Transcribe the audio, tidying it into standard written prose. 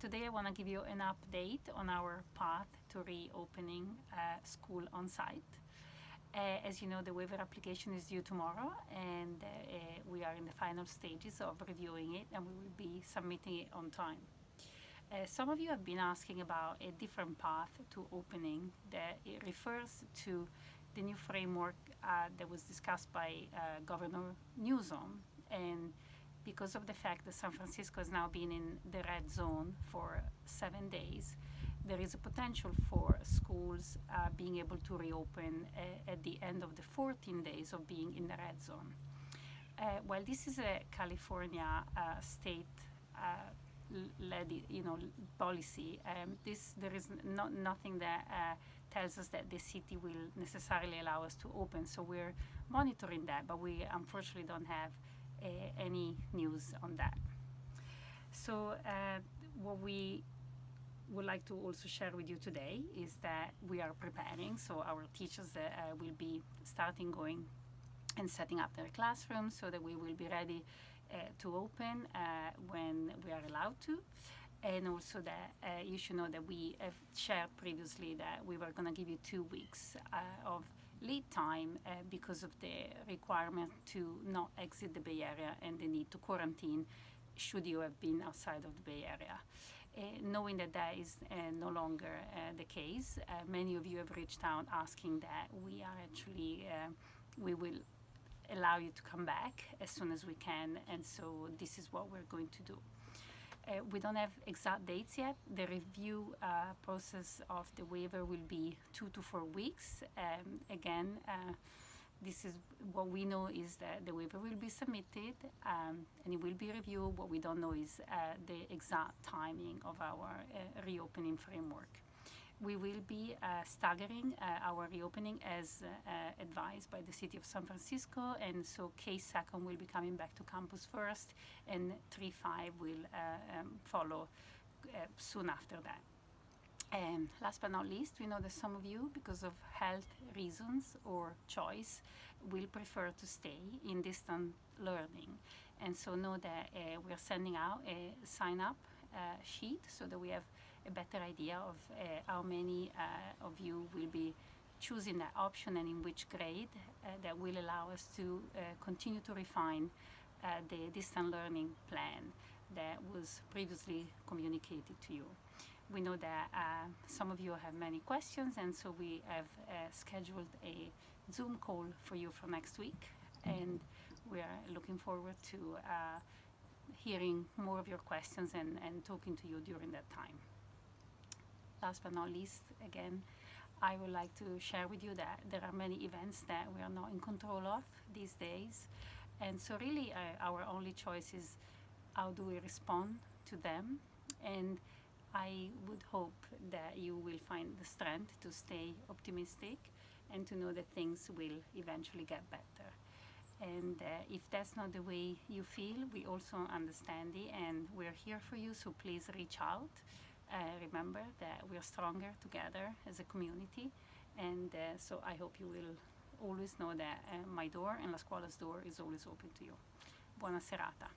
Today I want to give you an update on our path to reopening school on site. As you know, the waiver application is due tomorrow, and we are in the final stages of reviewing it, and we will be submitting it on time. Some of you have been asking about a different path to opening that it refers to the new framework that was discussed by Governor Newsom, and because of the fact that San Francisco has now been in the red zone for 7 days, there is a potential for schools being able to reopen at the end of the 14 days of being in the red zone. While this is a California state led, policy, there is nothing that tells us that the city will necessarily allow us to open. So we're monitoring that, but we unfortunately don't have any news on that. So what we would like to also share with you today is that we are preparing. So our teachers will be starting going and setting up their classrooms so that we will be ready to open when we are allowed to. And also that you should know that we have shared previously that we were going to give you 2 weeks of lead time because of the requirement to not exit the Bay Area and the need to quarantine should you have been outside of the Bay Area. Knowing that that is no longer the case, many of you have reached out asking that we are actually, we will allow you to come back as soon as we can, and so this is what we're going to do. We don't have exact dates yet. The review process of the waiver will be 2 to 4 weeks. Again, this is what we know is that the waiver will be submitted and it will be reviewed. What we don't know is the exact timing of our reopening framework. We will be staggering our reopening as advised by the City of San Francisco, and so Case Second will be coming back to campus first, and 3-5 will follow soon after that. And last but not least, we know that some of you, because of health reasons or choice, will prefer to stay in distant learning, and so know that we are sending out a sign-up sheet so that we have a better idea of how many of you will be choosing that option and in which grade. That will allow us to continue to refine the distant learning plan that was previously communicated to you. We know that some of you have many questions, and so we have scheduled a Zoom call for you for next week, and we are looking forward to hearing more of your questions and talking to you during that time. Last but not least, again, I would like to share with you that there are many events that we are not in control of these days, and so really our only choice is how do we respond to them, and I would hope that you will find the strength to stay optimistic and to know that things will eventually get better. And if that's not the way you feel, we also understand it, and we're here for you, so please reach out. Remember that we are stronger together as a community, and so I hope you will always know that my door and La Scuola's door is always open to you. Buona serata.